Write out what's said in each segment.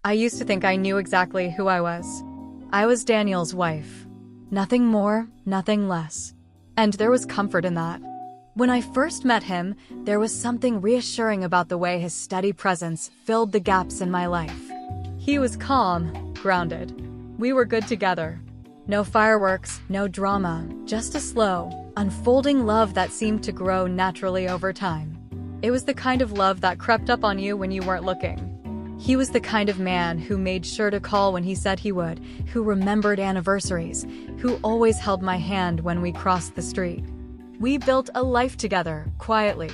I used to think I knew exactly who I was. I was Daniel's wife. Nothing more, nothing less. And there was comfort in that. When I first met him, there was something reassuring about the way his steady presence filled the gaps in my life. He was calm, grounded. We were good together. No fireworks, no drama, just a slow, unfolding love that seemed to grow naturally over time. It was the kind of love that crept up on you when you weren't looking. He was the kind of man who made sure to call when he said he would, who remembered anniversaries, who always held my hand when we crossed the street. We built a life together, quietly.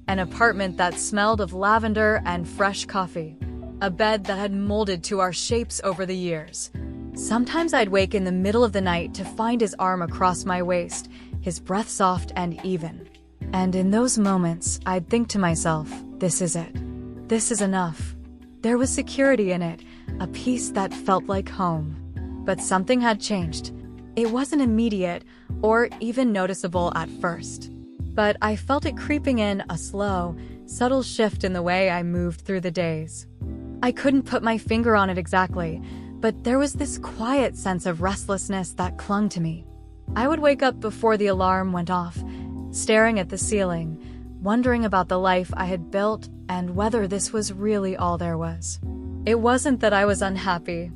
An apartment that smelled of lavender and fresh coffee. A bed that had molded to our shapes over the years. Sometimes I'd wake in the middle of the night to find his arm across my waist, his breath soft and even. And in those moments, I'd think to myself, this is it. This is enough. There was security in it, a peace that felt like home. But something had changed. It wasn't immediate or even noticeable at first. But I felt it creeping in, a slow, subtle shift in the way I moved through the days. I couldn't put my finger on it exactly, but there was this quiet sense of restlessness that clung to me. I would wake up before the alarm went off, staring at the ceiling, wondering about the life I had built and whether this was really all there was. It wasn't that I was unhappy.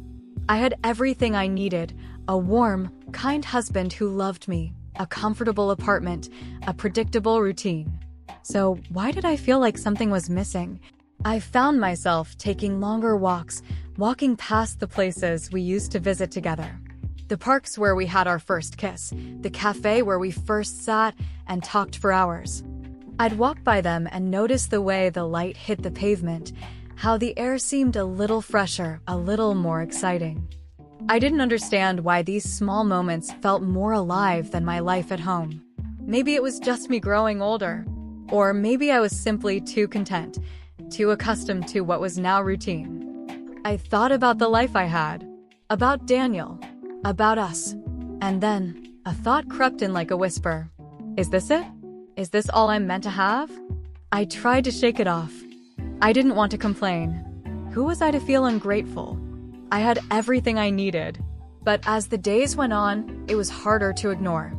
I had everything I needed, a warm, kind husband who loved me, a comfortable apartment, a predictable routine. So why did I feel like something was missing? I found myself taking longer walks, walking past the places we used to visit together. The parks where we had our first kiss, the cafe where we first sat and talked for hours. I'd walk by them and notice the way the light hit the pavement, how the air seemed a little fresher, a little more exciting. I didn't understand why these small moments felt more alive than my life at home. Maybe it was just me growing older, or maybe I was simply too content, too accustomed to what was now routine. I thought about the life I had, about Daniel, about us, and then a thought crept in like a whisper. Is this it? Is this all I'm meant to have? I tried to shake it off. I didn't want to complain. Who was I to feel ungrateful? I had everything I needed. But as the days went on, it was harder to ignore.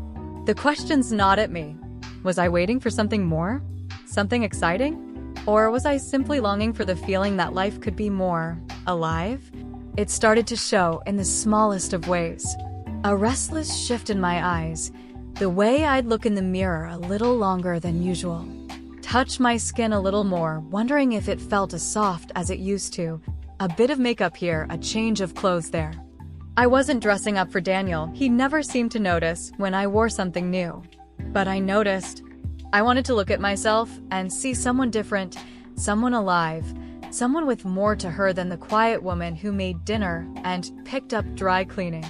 The questions gnawed at me. Was I waiting for something more? Something exciting? Or was I simply longing for the feeling that life could be more alive? It started to show in the smallest of ways. A restless shift in my eyes. The way I'd look in the mirror a little longer than usual. Touch my skin a little more, wondering if it felt as soft as it used to. A bit of makeup here, a change of clothes there. I wasn't dressing up for Daniel. He never seemed to notice when I wore something new. But I noticed. I wanted to look at myself and see someone different, someone alive, someone with more to her than the quiet woman who made dinner and picked up dry cleaning.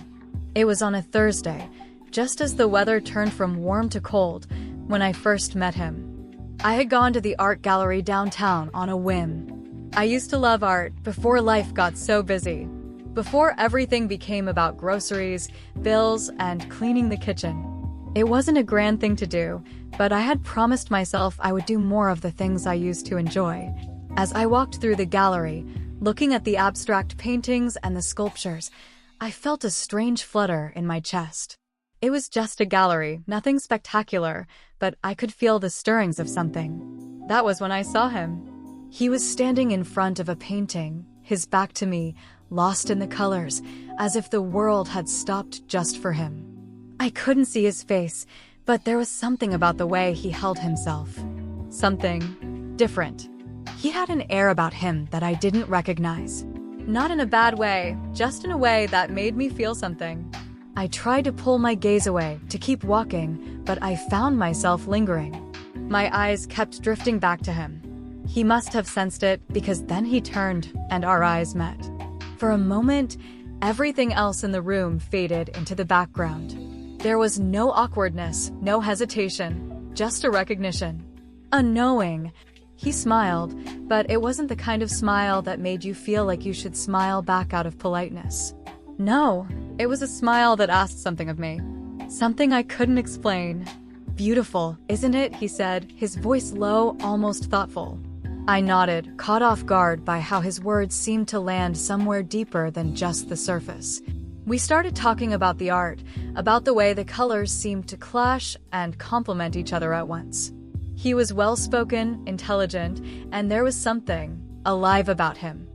It was on a Thursday, just as the weather turned from warm to cold, when I first met him. I had gone to the art gallery downtown on a whim. I used to love art before life got so busy, before everything became about groceries, bills, and cleaning the kitchen. It wasn't a grand thing to do, but I had promised myself I would do more of the things I used to enjoy. As I walked through the gallery, looking at the abstract paintings and the sculptures, I felt a strange flutter in my chest. It was just a gallery, nothing spectacular, but I could feel the stirrings of something. That was when I saw him. He was standing in front of a painting, his back to me, lost in the colors, as if the world had stopped just for him. I couldn't see his face, but there was something about the way he held himself. Something different. He had an air about him that I didn't recognize. Not in a bad way, just in a way that made me feel something. I tried to pull my gaze away, to keep walking, but I found myself lingering. My eyes kept drifting back to him. He must have sensed it, because then he turned, and our eyes met. For a moment, everything else in the room faded into the background. There was no awkwardness, no hesitation, just a recognition. A knowing. He smiled, but it wasn't the kind of smile that made you feel like you should smile back out of politeness. No, it was a smile that asked something of me. Something I couldn't explain. Beautiful, isn't it? He said, his voice low, almost thoughtful. I nodded, caught off guard by how his words seemed to land somewhere deeper than just the surface. We started talking about the art, about the way the colors seemed to clash and complement each other at once. He was well-spoken, intelligent, and there was something alive about him.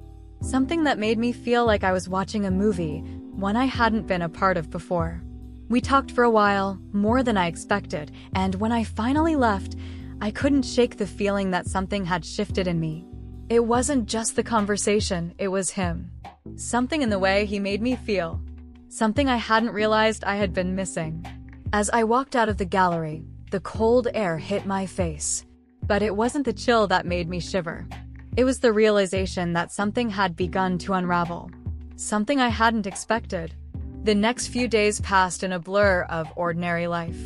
Something that made me feel like I was watching a movie, one I hadn't been a part of before. We talked for a while, more than I expected, and when I finally left, I couldn't shake the feeling that something had shifted in me. It wasn't just the conversation, it was him. Something in the way he made me feel. Something I hadn't realized I had been missing. As I walked out of the gallery, the cold air hit my face. But it wasn't the chill that made me shiver. It was the realization that something had begun to unravel. Something I hadn't expected. The next few days passed in a blur of ordinary life.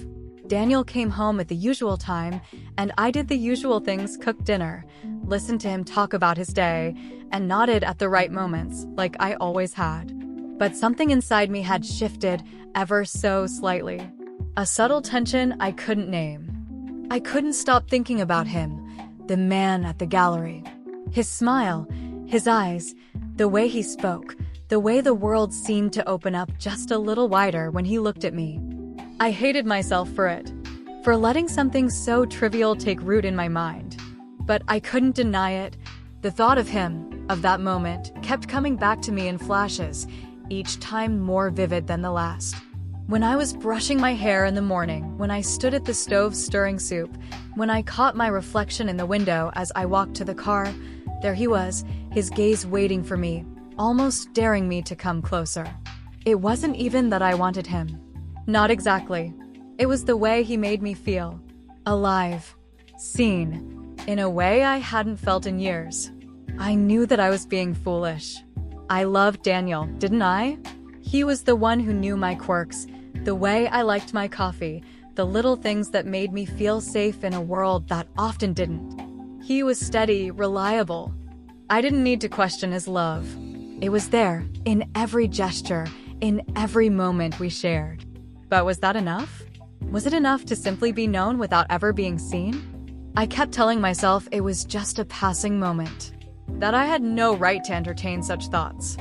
Daniel came home at the usual time, and I did the usual things: cooked dinner, listened to him talk about his day, and nodded at the right moments, like I always had. But something inside me had shifted ever so slightly. A subtle tension I couldn't name. I couldn't stop thinking about him, the man at the gallery. His smile, his eyes, the way he spoke, the way the world seemed to open up just a little wider when he looked at me. I hated myself for it, for letting something so trivial take root in my mind. But I couldn't deny it. The thought of him, of that moment, kept coming back to me in flashes, each time more vivid than the last. When I was brushing my hair in the morning, when I stood at the stove stirring soup, when I caught my reflection in the window as I walked to the car, there he was, his gaze waiting for me, almost daring me to come closer. It wasn't even that I wanted him. Not exactly. It was the way he made me feel. Alive. Seen. In a way I hadn't felt in years. I knew that I was being foolish. I loved Daniel, didn't I? He was the one who knew my quirks, the way I liked my coffee, the little things that made me feel safe in a world that often didn't. He was steady, reliable. I didn't need to question his love. It was there, in every gesture, in every moment we shared. But was that enough? Was it enough to simply be known without ever being seen? I kept telling myself it was just a passing moment, that I had no right to entertain such thoughts.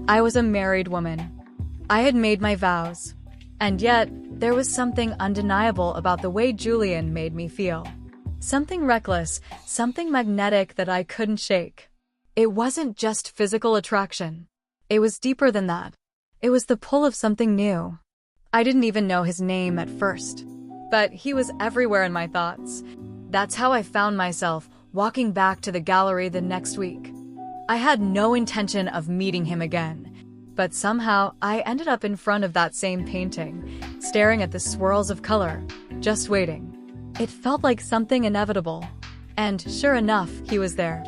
I was a married woman. I had made my vows. And yet, there was something undeniable about the way Julian made me feel. Something reckless, something magnetic that I couldn't shake. It wasn't just physical attraction. It was deeper than that. It was the pull of something new. I didn't even know his name at first, but he was everywhere in my thoughts. That's how I found myself walking back to the gallery the next week. I had no intention of meeting him again, but somehow I ended up in front of that same painting, staring at the swirls of color, just waiting. It felt like something inevitable. And sure enough, he was there,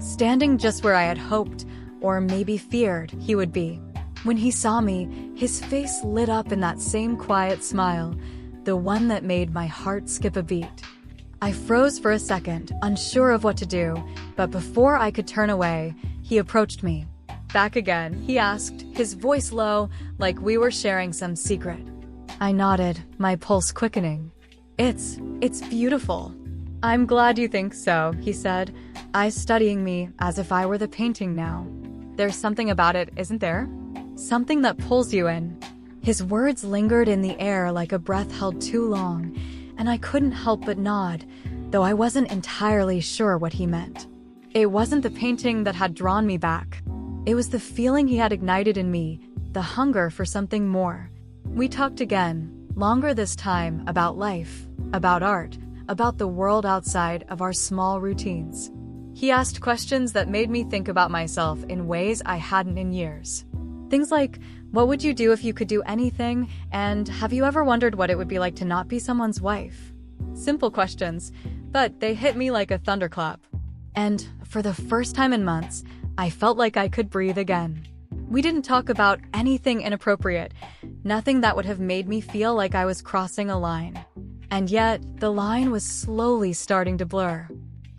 standing just where I had hoped, or maybe feared, he would be. When he saw me, his face lit up in that same quiet smile, the one that made my heart skip a beat. I froze for a second, unsure of what to do, but before I could turn away, he approached me. Back again, he asked, his voice low, like we were sharing some secret. I nodded, my pulse quickening. It's beautiful. I'm glad you think so, he said, eyes studying me as if I were the painting now. There's something about it, isn't there? Something that pulls you in. His words lingered in the air like a breath held too long, and I couldn't help but nod, though I wasn't entirely sure what he meant. It wasn't the painting that had drawn me back. It was the feeling he had ignited in me, the hunger for something more. We talked again, longer this time, about life, about art, about the world outside of our small routines. He asked questions that made me think about myself in ways I hadn't in years. Things like, what would you do if you could do anything? And have you ever wondered what it would be like to not be someone's wife? Simple questions, but they hit me like a thunderclap. And for the first time in months, I felt like I could breathe again. We didn't talk about anything inappropriate, nothing that would have made me feel like I was crossing a line. And yet, the line was slowly starting to blur.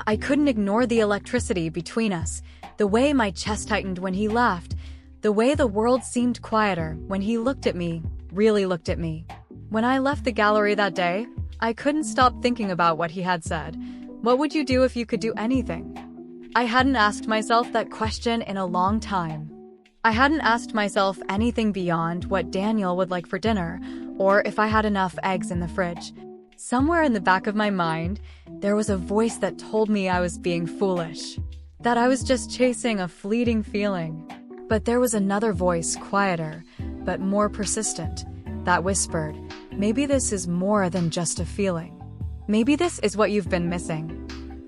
I couldn't ignore the electricity between us, the way my chest tightened when he laughed, the way the world seemed quieter when he looked at me, really looked at me. When I left the gallery that day, I couldn't stop thinking about what he had said. What would you do if you could do anything? I hadn't asked myself that question in a long time. I hadn't asked myself anything beyond what Daniel would like for dinner, or if I had enough eggs in the fridge. Somewhere in the back of my mind, there was a voice that told me I was being foolish, that I was just chasing a fleeting feeling. But there was another voice, quieter, but more persistent, that whispered, maybe this is more than just a feeling. Maybe this is what you've been missing.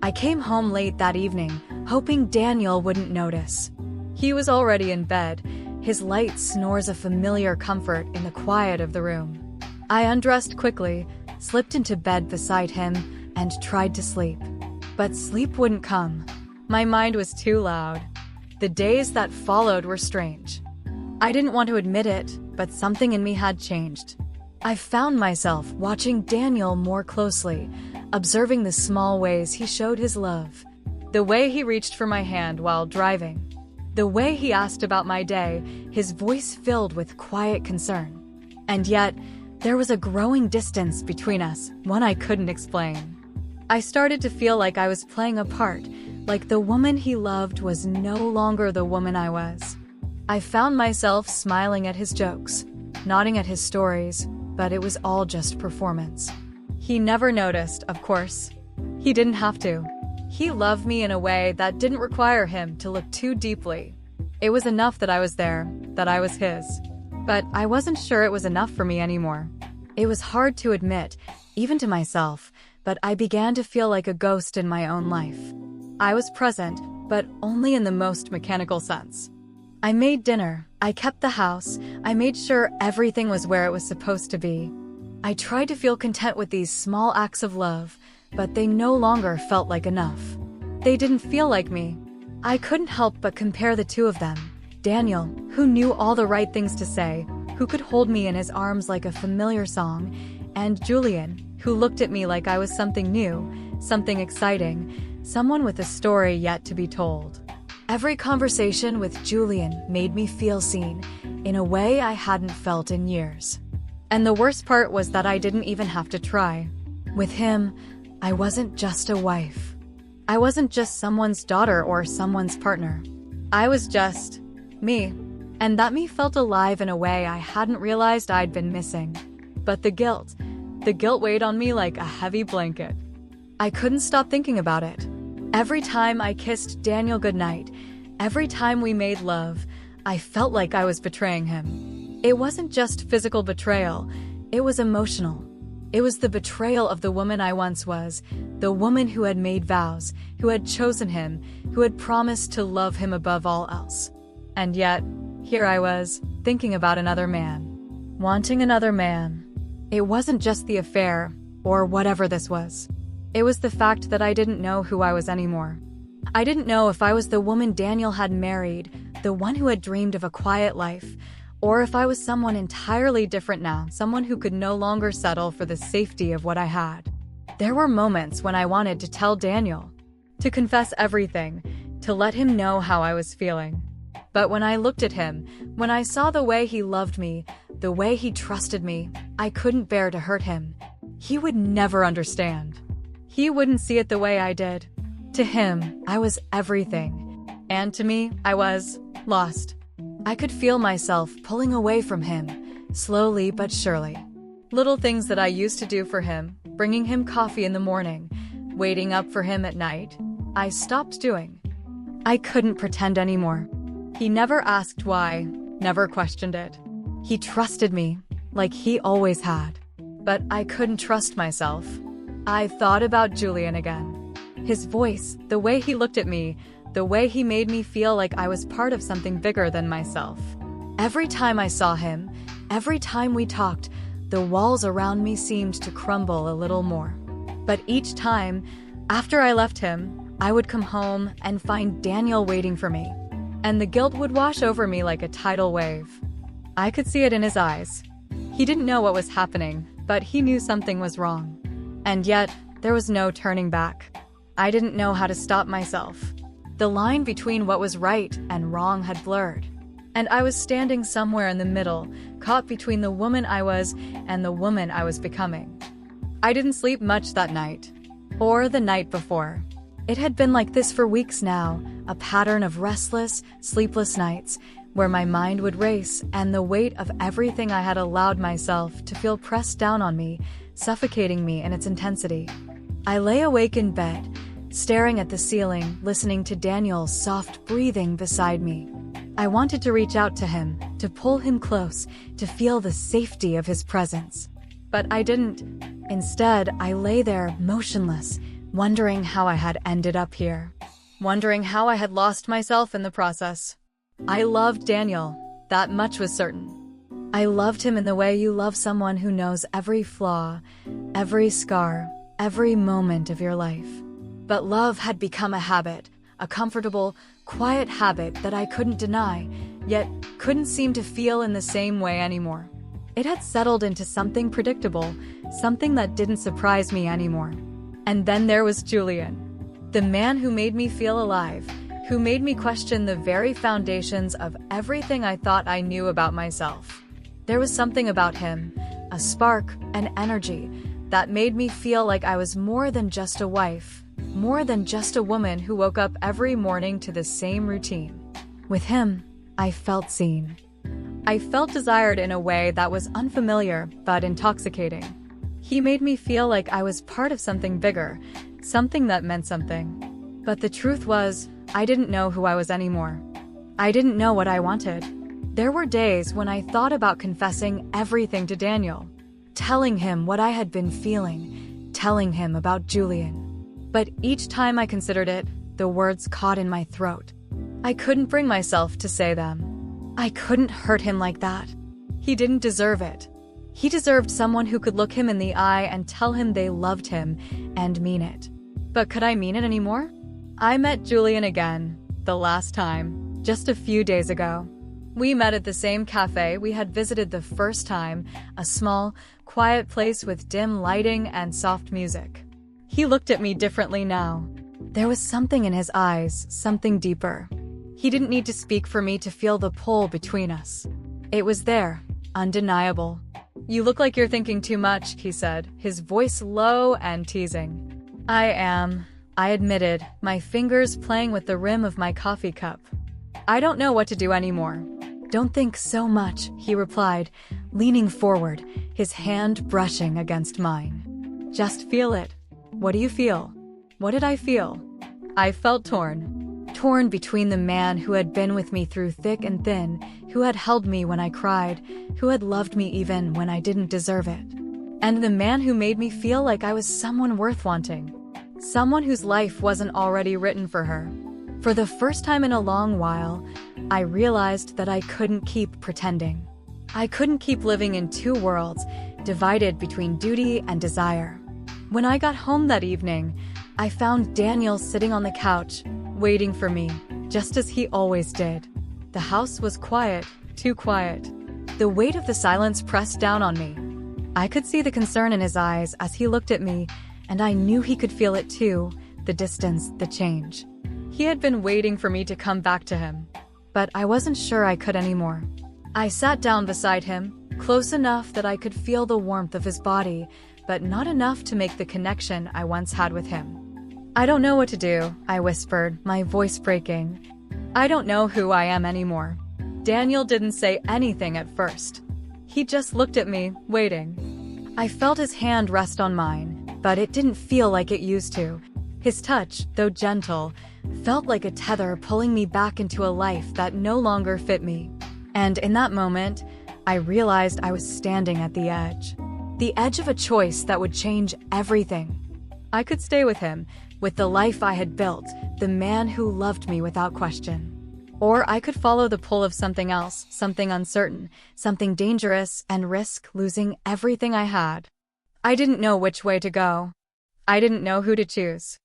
I came home late that evening, hoping Daniel wouldn't notice. He was already in bed, his light snores a familiar comfort in the quiet of the room. I undressed quickly, slipped into bed beside him, and tried to sleep. But sleep wouldn't come. My mind was too loud. The days that followed were strange. I didn't want to admit it, but something in me had changed. I found myself watching Daniel more closely, observing the small ways he showed his love. The way he reached for my hand while driving. The way he asked about my day, his voice filled with quiet concern. And yet, there was a growing distance between us, one I couldn't explain. I started to feel like I was playing a part, like the woman he loved was no longer the woman I was. I found myself smiling at his jokes, nodding at his stories, but it was all just performance. He never noticed, of course. He didn't have to. He loved me in a way that didn't require him to look too deeply. It was enough that I was there, that I was his. But I wasn't sure it was enough for me anymore. It was hard to admit, even to myself, but I began to feel like a ghost in my own life. I was present, but only in the most mechanical sense. I made dinner, I kept the house, I made sure everything was where it was supposed to be. I tried to feel content with these small acts of love, but they no longer felt like enough. They didn't feel like me. I couldn't help but compare the two of them. Daniel, who knew all the right things to say, who could hold me in his arms like a familiar song, and Julian, who looked at me like I was something new, something exciting, someone with a story yet to be told. Every conversation with Julian made me feel seen, in a way I hadn't felt in years. And the worst part was that I didn't even have to try. With him, I wasn't just a wife. I wasn't just someone's daughter or someone's partner. I was just me. And that me felt alive in a way I hadn't realized I'd been missing. But the guilt weighed on me like a heavy blanket. I couldn't stop thinking about it. Every time I kissed Daniel goodnight, every time we made love, I felt like I was betraying him. It wasn't just physical betrayal, it was emotional. It was the betrayal of the woman I once was, the woman who had made vows, who had chosen him, who had promised to love him above all else. And yet, here I was, thinking about another man, wanting another man. It wasn't just the affair, or whatever this was. It was the fact that I didn't know who I was anymore. I didn't know if I was the woman Daniel had married, the one who had dreamed of a quiet life, or if I was someone entirely different now, someone who could no longer settle for the safety of what I had. There were moments when I wanted to tell Daniel, to confess everything, to let him know how I was feeling. But when I looked at him, when I saw the way he loved me, the way he trusted me, I couldn't bear to hurt him. He would never understand. He wouldn't see it the way I did. To him, I was everything. And to me, I was lost. I could feel myself pulling away from him, slowly but surely. Little things that I used to do for him, bringing him coffee in the morning, waiting up for him at night, I stopped doing. I couldn't pretend anymore. He never asked why, never questioned it. He trusted me, like he always had. But I couldn't trust myself. I thought about Julian again. His voice, the way he looked at me, the way he made me feel like I was part of something bigger than myself. Every time I saw him, every time we talked, the walls around me seemed to crumble a little more. But each time, after I left him, I would come home and find Daniel waiting for me. And the guilt would wash over me like a tidal wave. I could see it in his eyes. He didn't know what was happening, but he knew something was wrong. And yet, there was no turning back. I didn't know how to stop myself. The line between what was right and wrong had blurred. And I was standing somewhere in the middle, caught between the woman I was and the woman I was becoming. I didn't sleep much that night. Or the night before. It had been like this for weeks now, a pattern of restless, sleepless nights, where my mind would race and the weight of everything I had allowed myself to feel pressed down on me, suffocating me in its intensity. I lay awake in bed, staring at the ceiling, listening to Daniel's soft breathing beside me. I wanted to reach out to him, to pull him close, to feel the safety of his presence. But I didn't. Instead, I lay there, motionless, wondering how I had ended up here. Wondering how I had lost myself in the process. I loved Daniel, that much was certain. I loved him in the way you love someone who knows every flaw, every scar, every moment of your life. But love had become a habit, a comfortable, quiet habit that I couldn't deny, yet couldn't seem to feel in the same way anymore. It had settled into something predictable, something that didn't surprise me anymore. And then there was Julian, the man who made me feel alive, who made me question the very foundations of everything I thought I knew about myself. There was something about him, a spark, an energy, that made me feel like I was more than just a wife, more than just a woman who woke up every morning to the same routine. With him, I felt seen. I felt desired in a way that was unfamiliar but intoxicating. He made me feel like I was part of something bigger, something that meant something. But the truth was, I didn't know who I was anymore. I didn't know what I wanted. There were days when I thought about confessing everything to Daniel, telling him what I had been feeling, telling him about Julian. But each time I considered it, the words caught in my throat. I couldn't bring myself to say them. I couldn't hurt him like that. He didn't deserve it. He deserved someone who could look him in the eye and tell him they loved him and mean it. But could I mean it anymore? I met Julian again, the last time, just a few days ago. We met at the same cafe we had visited the first time, a small, quiet place with dim lighting and soft music. He looked at me differently now. There was something in his eyes, something deeper. He didn't need to speak for me to feel the pull between us. It was there, undeniable. "You look like you're thinking too much," he said, his voice low and teasing. "I am," I admitted, my fingers playing with the rim of my coffee cup. "I don't know what to do anymore." "Don't think so much," he replied, leaning forward, his hand brushing against mine. "Just feel it." "What do you feel?" What did I feel? I felt torn. Torn between the man who had been with me through thick and thin, who had held me when I cried, who had loved me even when I didn't deserve it, and the man who made me feel like I was someone worth wanting, someone whose life wasn't already written for her. For the first time in a long while, I realized that I couldn't keep pretending. I couldn't keep living in two worlds, divided between duty and desire. When I got home that evening, I found Daniel sitting on the couch, waiting for me, just as he always did. The house was quiet, too quiet. The weight of the silence pressed down on me. I could see the concern in his eyes as he looked at me, and I knew he could feel it too, the distance, the change. He had been waiting for me to come back to him, but I wasn't sure I could anymore. I sat down beside him, close enough that I could feel the warmth of his body, but not enough to make the connection I once had with him. "I don't know what to do," I whispered, my voice breaking. "I don't know who I am anymore." Daniel didn't say anything at first. He just looked at me, waiting. I felt his hand rest on mine, but it didn't feel like it used to. His touch, though gentle, felt like a tether pulling me back into a life that no longer fit me. And in that moment, I realized I was standing at the edge of a choice that would change everything. I could stay with him, with the life I had built, the man who loved me without question. Or I could follow the pull of something else, something uncertain, something dangerous, and risk losing everything I had. I didn't know which way to go. I didn't know who to choose.